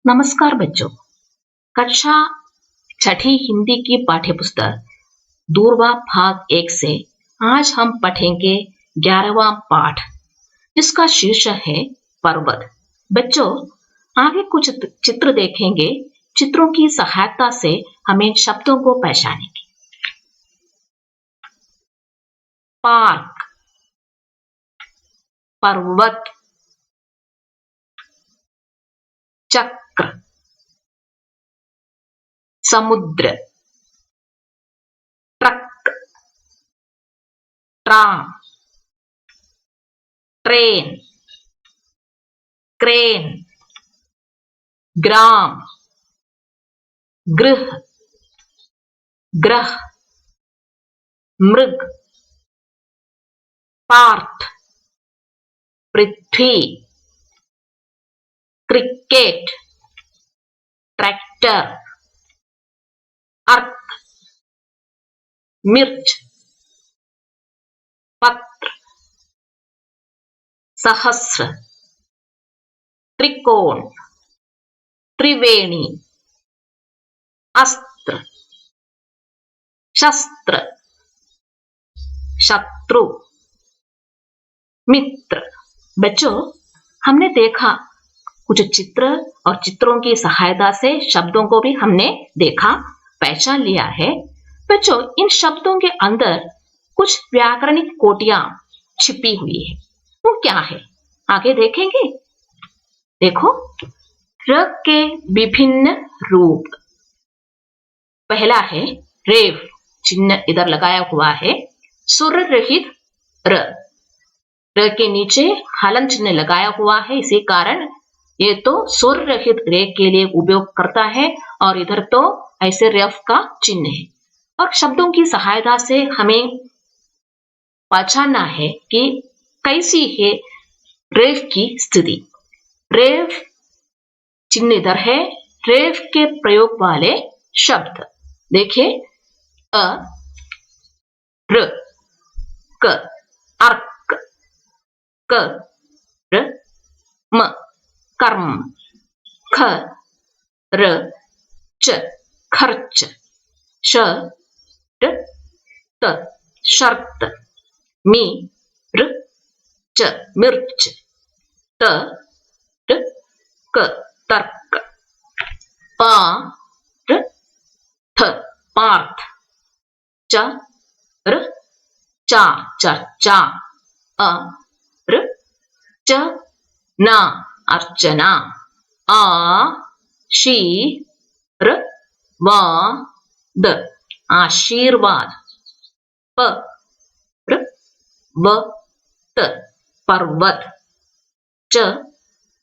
नमस्कार बच्चों। कक्षा छठी हिंदी की पाठ्यपुस्तक दूरवा भाग 1 से आज हम पढ़ेंगे 11वां पाठ, जिसका शीर्षक है पर्वत। बच्चों, आगे कुछ चित्र देखेंगे। चित्रों की सहायता से हमें शब्दों को पहचानेंगे। पार्क, पर्वत, चक्र, समुद्र, ट्रक, ट्राम, ट्रेन, क्रेन, ग्राम, गृह, ग्रह, मृग, पार्थ, पृथ्वी, क्रिकेट, ट्रैक्टर, अर्थ, मिर्च, पत्र, सहस्र, त्रिकोण, त्रिवेणी, अस्त्र, शस्त्र, शत्रु, मित्र। बच्चों, हमने देखा कुछ चित्र और चित्रों की सहायता से शब्दों को भी हमने देखा, पहचान लिया है। बच्चों, इन शब्दों के अंदर कुछ व्याकरणिक कोटियां छिपी हुई है। वो क्या है, आगे देखेंगे। देखो, र के विभिन्न रूप। पहला है रेव, चिन्ह इधर लगाया हुआ है। सुर रहित र, र के नीचे हलन चिन्ह लगाया हुआ है, इसी कारण ये तो सुर रहित रे के लिए उपयोग करता है और इधर तो ऐसे रेफ का चिन्ह है। और शब्दों की सहायता से हमें पहचानना है कि कैसी है रेफ की स्थिति। रेफ चिन्ह इधर है। रेफ के प्रयोग वाले शब्द देखिए, अ, र, क, अर्क, क, र, म, कर्म, ख, र, च, खर्च, श, र, त, शर्त, मी, र, च, मिर्च, त, र, क, तर्क, पा, र, थ, पार्थ, च, र, चा, चर्चा, अ, र, च, ना, अर्चना, आ, शी, र, वा, द, आशीर्वाद, प, र, व, त, पर्वत, च,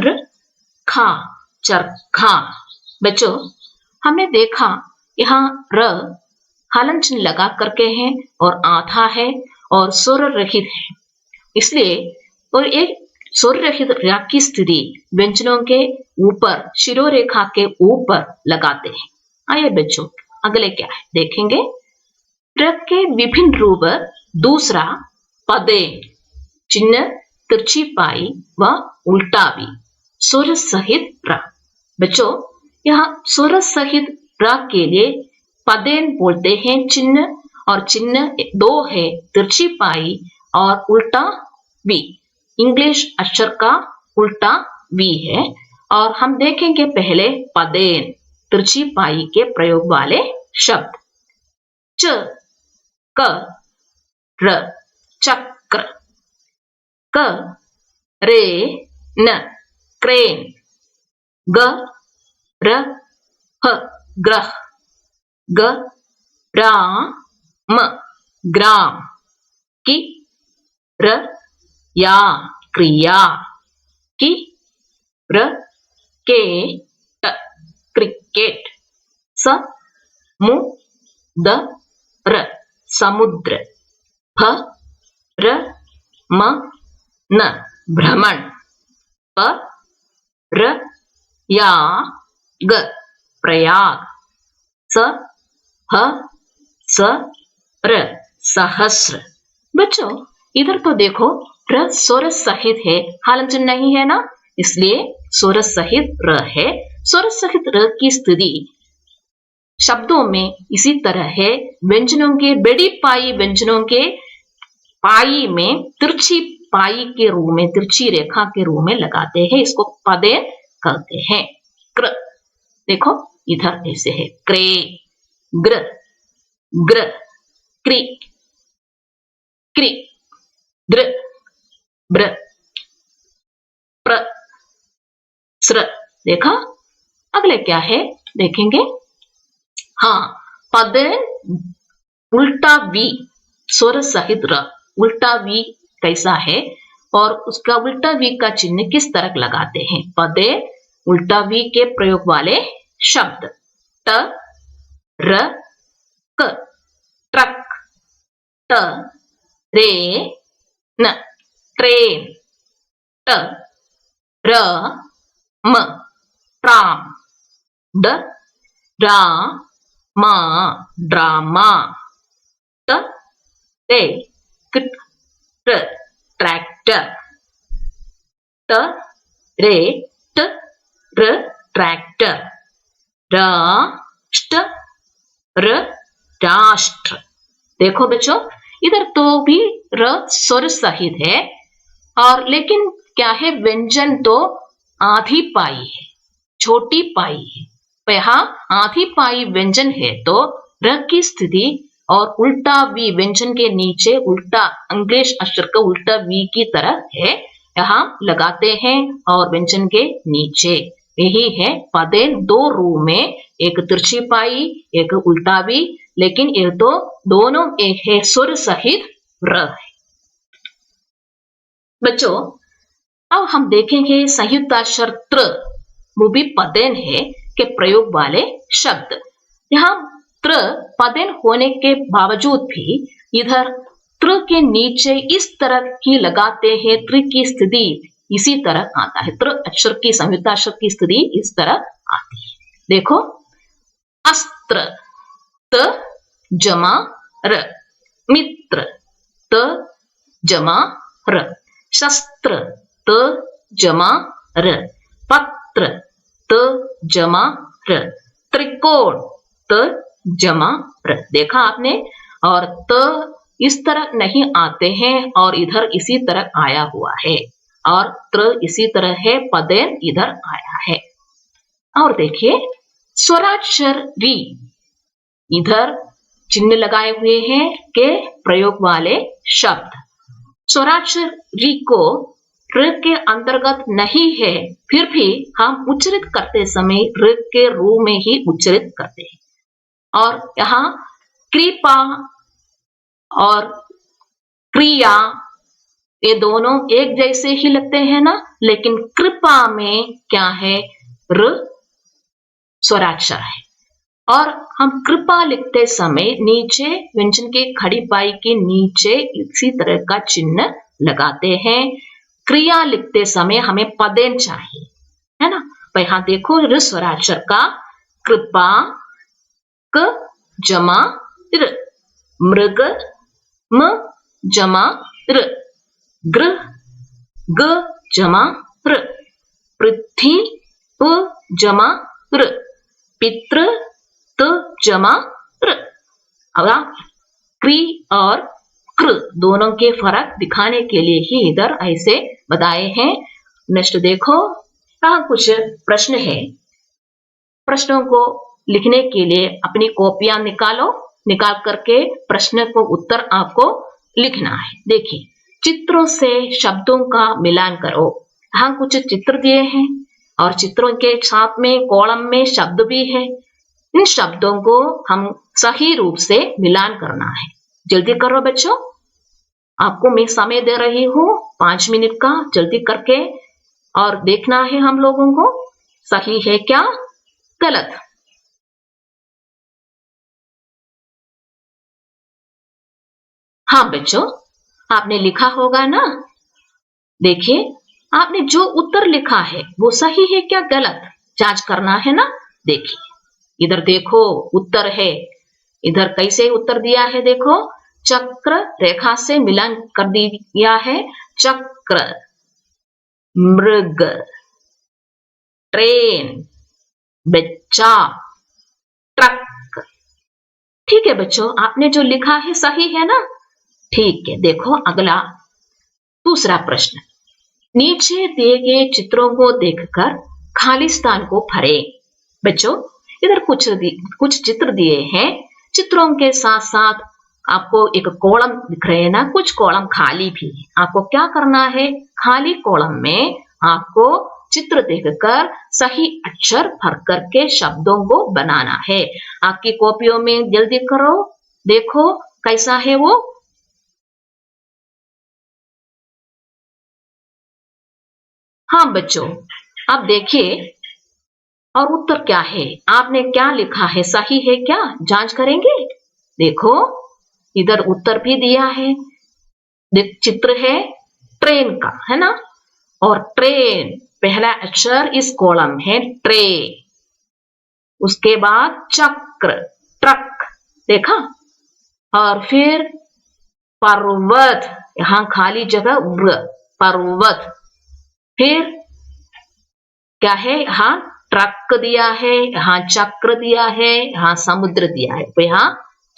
र, खा, चरखा। बच्चों, हमने देखा यहाँ र हलन चिन्ह लगा करके है और आधा है और सुर रहित है, इसलिए और एक सुर रहित रा की स्थिति व्यंजनों के ऊपर शिरोरेखा के ऊपर लगाते हैं। आइए बच्चों, अगले क्या है देखेंगे। र के विभिन्न रूप। दूसरा, पदे, चिन्ह तिरछी पाई व उल्टा भी, सुर सहित र। बच्चों, यहाँ सुर सहित र के लिए पदेन बोलते हैं चिन्ह, और चिन्ह दो है, तिरछी पाई और उल्टा वी। इंग्लिश अक्षर का उल्टा वी है। और हम देखेंगे पहले पदेन, तिरछी पाई के प्रयोग वाले शब्द। च, क, र, चक्र, क, रे, न, क्रेन, ग, र, ह, ग्रह, ग, रा, म, ग्राम, कि, र, या, क्रिया, कि, र, के, ट, क्रिकेट, स, मु, द, र, समुद्र, फ, र, म, न, भ्रमण, प, र, या, ग, प्रयाग, स, ह, स, र, सहस्र। बच्चों, इधर तो देखो, र स्वर सहित है, हलन चिन्ह नहीं है ना, इसलिए स्वर सहित र है। स्वर सहित र की स्थिति शब्दों में इसी तरह है। व्यंजनों के बेड़ी पाई व्यंजनों के पाई में तिरछी पाई के रूप में, तिरछी रेखा के रूप में लगाते हैं, इसको पदे कहते हैं। क्र, देखो इधर ऐसे है, क्रे, ग्र, ग्र, क्री, क्री, द्र, ब्र, प्र, स्र। देखा? अगले क्या है देखेंगे। हाँ, पद उल्टा वी स्वर सहित र, उल्टा वी कैसा है और उसका उल्टा वी का चिन्ह किस तरह लगाते हैं। पदे उल्टा वी के प्रयोग वाले शब्द ट, र, क, ट्रक, ट, रे, न, ट्रेन, ट, र, म, ट्राम, ड, रा, मा, ड्रामा, त, टे, क, ट, ट्रैक्टर, ट, रे, ट, र, ट्रैक्टर, राष्ट्र, र, राष्ट्र। देखो बच्चों, इधर तो भी र स्वर सहित है और लेकिन क्या है, व्यंजन तो आधी पाई है, छोटी पाई है। यहाँ आधी पाई व्यंजन है तो र की स्थिति और उल्टा वी व्यंजन के नीचे उल्टा अंग्रेज अक्षर का उल्टा वी की तरह है, यहाँ लगाते हैं और व्यंजन के नीचे। यही है पदे दो रूप में, एक तिरछी पाई एक उल्टा वी, लेकिन ये तो दोनों एक है, स्वर सहित र है। बच्चों अब हम देखेंगे संयुक्ताक्षर त्र, वो भी पदेन है के प्रयोग वाले शब्द। यहाँ त्र पदेन होने के बावजूद भी इधर त्र के नीचे इस तरह की लगाते हैं, त्र की स्थिति इसी तरह आता है। त्र अक्षर की संयुक्ताक्षर की स्थिति इस तरह आती है। देखो, अस्त्र त जमा र, मित्र त जमा र, शस्त्र त जमा र, पत्र त जमा र, त्रिकोण त जमा र। देखा आपने? और त इस तरह नहीं आते हैं और इधर इसी तरह आया हुआ है और त्र इसी तरह है, पदेन इधर आया है। और देखिए स्वराक्षर री, इधर चिन्ह लगाए हुए हैं के प्रयोग वाले शब्द। स्वराक्षर री को र के अंतर्गत नहीं है, फिर भी हम उच्चारित करते समय र के रूप में ही उच्चारित करते हैं। और यहाँ कृपा और क्रिया ये दोनों एक जैसे ही लगते हैं ना, लेकिन कृपा में क्या है, र स्वराक्षर है और हम कृपा लिखते समय नीचे व्यंजन के खड़ी पाई के नीचे इसी तरह का चिन्ह लगाते हैं। क्रिया लिखते समय हमें पदेन चाहिए, है ना। तो यहाँ देखो र स्वराक्षर का कृपा, क जमा र, मृग म जमा र, गृह ग जमा र, पृथ्वी प जमा र, पितृ त जमा र। अब क्री और कृ दोनों के फर्क दिखाने के लिए ही इधर ऐसे बताए हैं। नेक्स्ट देखो, यहाँ कुछ प्रश्न है, प्रश्नों को लिखने के लिए अपनी कॉपियां निकालो, निकाल करके प्रश्न को उत्तर आपको लिखना है। देखिए, चित्रों से शब्दों का मिलान करो। यहाँ कुछ चित्र दिए हैं और चित्रों के साथ में कॉलम में शब्द भी है। इन शब्दों को हम सही रूप से मिलान करना है। जल्दी करो बच्चों, आपको मैं समय दे रही हूँ 5 मिनट का, जल्दी करके और देखना है हम लोगों को सही है क्या गलत। हाँ बच्चों, आपने लिखा होगा ना। देखिए, आपने जो उत्तर लिखा है वो सही है क्या गलत, जांच करना है ना। देखिए इधर देखो, उत्तर है, इधर कैसे उत्तर दिया है देखो, चक्र रेखा से मिलान कर दिया है। चक्र, मृग, ट्रेन, बच्चा, ट्रक। ठीक है बच्चों, आपने जो लिखा है सही है ना? ठीक है, देखो अगला दूसरा प्रश्न। नीचे दिए गए चित्रों को देखकर खाली स्थान को भरें। बच्चों, इधर कुछ चित्र दिए हैं। चित्रों के साथ साथ आपको एक कॉलम दिख रहे हैं ना, कुछ कॉलम खाली भी है। आपको क्या करना है? खाली कॉलम में आपको चित्र देखकर सही अक्षर भर करके शब्दों को बनाना है। आपकी कॉपियों में जल्दी करो, देखो कैसा है वो। हाँ बच्चों, अब देखिए और उत्तर क्या है? आपने क्या लिखा है, सही है क्या? जांच करेंगे। देखो, इधर उत्तर भी दिया है। चित्र है ट्रेन का, है ना? और ट्रेन पहला अक्षर इस कॉलम है ट्रे। उसके बाद चक्र, ट्रक, देखा? और फिर पर्वत, यहां खाली जगह पर्वत। फिर क्या है? यहाँ ट्रक दिया है, यहाँ चक्र दिया है, यहाँ समुद्र दिया है, तो यहाँ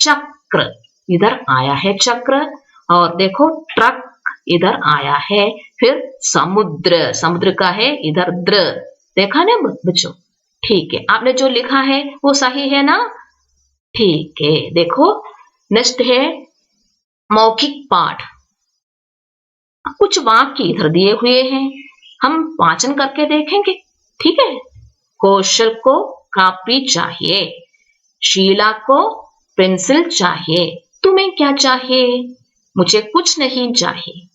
चक्र इधर आया है चक्र। और देखो ट्रक इधर आया है। फिर समुद्र, समुद्र का है इधर द्र। देखा ना बच्चों? ठीक है, आपने जो लिखा है वो सही है ना? ठीक है, देखो नेक्स्ट है मौखिक पाठ। कुछ वाक्य इधर दिए हुए हैं, हम वाचन करके देखेंगे। ठीक है? कौशल को कॉपी चाहिए, शीला को पेंसिल चाहिए। तुम्हें क्या चाहिए? मुझे कुछ नहीं चाहिए।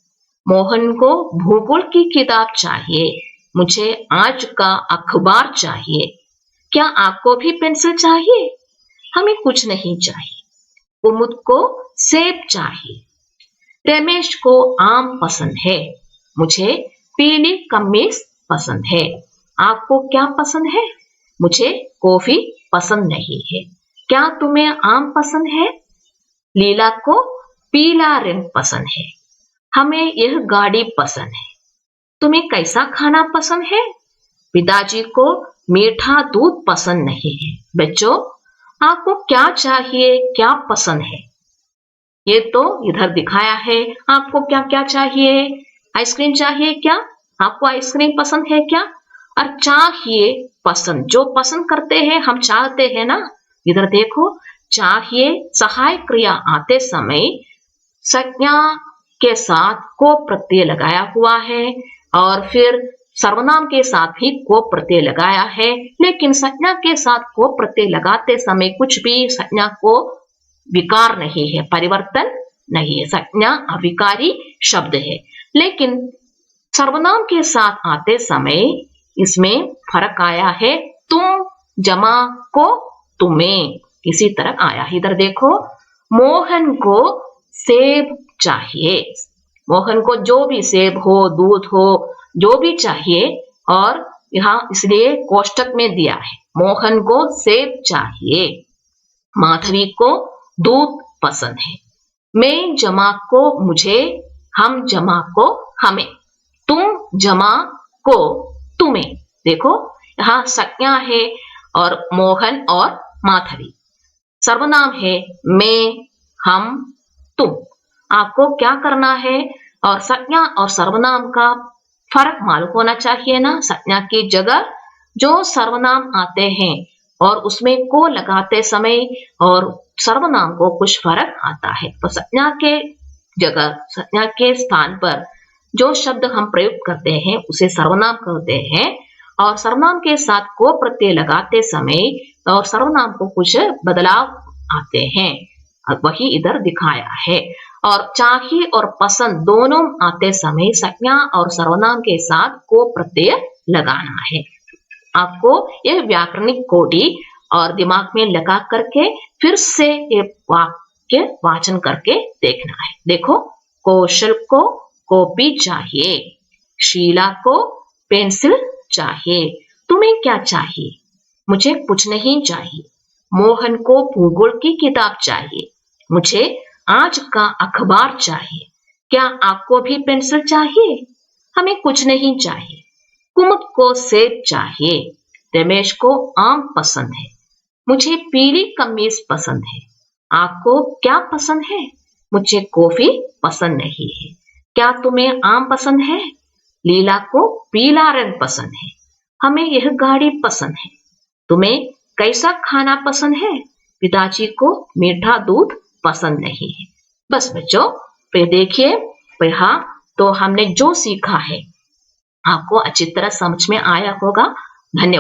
मोहन को भूगोल की किताब चाहिए, मुझे आज का अखबार चाहिए। क्या आपको भी पेंसिल चाहिए? हमें कुछ नहीं चाहिए। कुमुद को सेब चाहिए, रमेश को आम पसंद है, मुझे पीली कमीज पसंद है। आपको क्या पसंद है? मुझे कॉफी पसंद नहीं है। क्या तुम्हें आम पसंद है? लीला को पीला रंग पसंद है, हमें यह गाड़ी पसंद है। तुम्हें कैसा खाना पसंद है? पिताजी को मीठा दूध पसंद नहीं है। बच्चों, आपको क्या चाहिए, क्या पसंद है? ये तो इधर दिखाया है। आपको क्या क्या चाहिए? आइसक्रीम चाहिए क्या? आपको आइसक्रीम पसंद है क्या? और चाहिए पसंद, जो पसंद करते हैं हम चाहते हैं ना। इधर देखो, चाहिए सहायक क्रिया आते समय संज्ञा के साथ को प्रत्यय लगाया हुआ है और फिर सर्वनाम के साथ भी को प्रत्यय लगाया है। लेकिन संज्ञा के साथ को प्रत्यय लगाते समय कुछ भी संज्ञा को विकार नहीं है, परिवर्तन नहीं है, संज्ञा अविकारी शब्द है। लेकिन सर्वनाम के साथ आते समय इसमें फर्क आया है, तुम जमा को तुम्हें, इसी तरह आया है। इधर देखो, मोहन को सेब चाहिए, मोहन को जो भी सेब हो, दूध हो, जो भी चाहिए। और यहाँ इसलिए कोष्टक में दिया है, मोहन को सेब चाहिए, माधवी को दूध पसंद है। मैं जमा को मुझे, हम जमा को हमें, तुम जमा को तुम्हें। देखो यहाँ संज्ञा है और मोहन और माधवी, सर्वनाम है मैं, हम, तुम। आपको क्या करना है? और संज्ञा और सर्वनाम का फर्क मालूम होना चाहिए ना। संज्ञा की जगह जो सर्वनाम आते हैं और उसमें को लगाते समय और सर्वनाम को कुछ फर्क आता है। तो संज्ञा के जगह, संज्ञा के स्थान पर जो शब्द हम प्रयोग करते हैं उसे सर्वनाम कहते हैं। और सर्वनाम के साथ को प्रत्यय लगाते समय और सर्वनाम को कुछ बदलाव आते हैं, वही इधर दिखाया है। और चाहिए और पसंद दोनों आते समय संज्ञा और सर्वनाम के साथ को प्रत्यय लगाना है। आपको यह व्याकरणिक कोटि और दिमाग में लगा करके फिर से ये वाक्य वाचन करके देखना है। देखो, कौशल को कॉपी चाहिए, शीला को पेंसिल चाहिए। तुम्हें क्या चाहिए? मुझे कुछ नहीं चाहिए। मोहन को भूगोल की किताब चाहिए, मुझे आज का अखबार चाहिए। क्या आपको भी पेंसिल चाहिए? हमें कुछ नहीं चाहिए। कुमुद को सेब चाहिए, रमेश को आम पसंद है। मुझे पीली कमीज पसंद है। आपको क्या पसंद है? मुझे कॉफी पसंद नहीं है। क्या तुम्हें आम पसंद है? लीला को पीला रंग पसंद है। हमें यह गाड़ी पसंद है। तुम्हें कैसा खाना पसंद है? पिताजी को मीठा दूध पसंद नहीं है। बस बच्चों, फिर देखिए, यहाँ तो हमने जो सीखा है आपको अच्छी तरह समझ में आया होगा। धन्यवाद।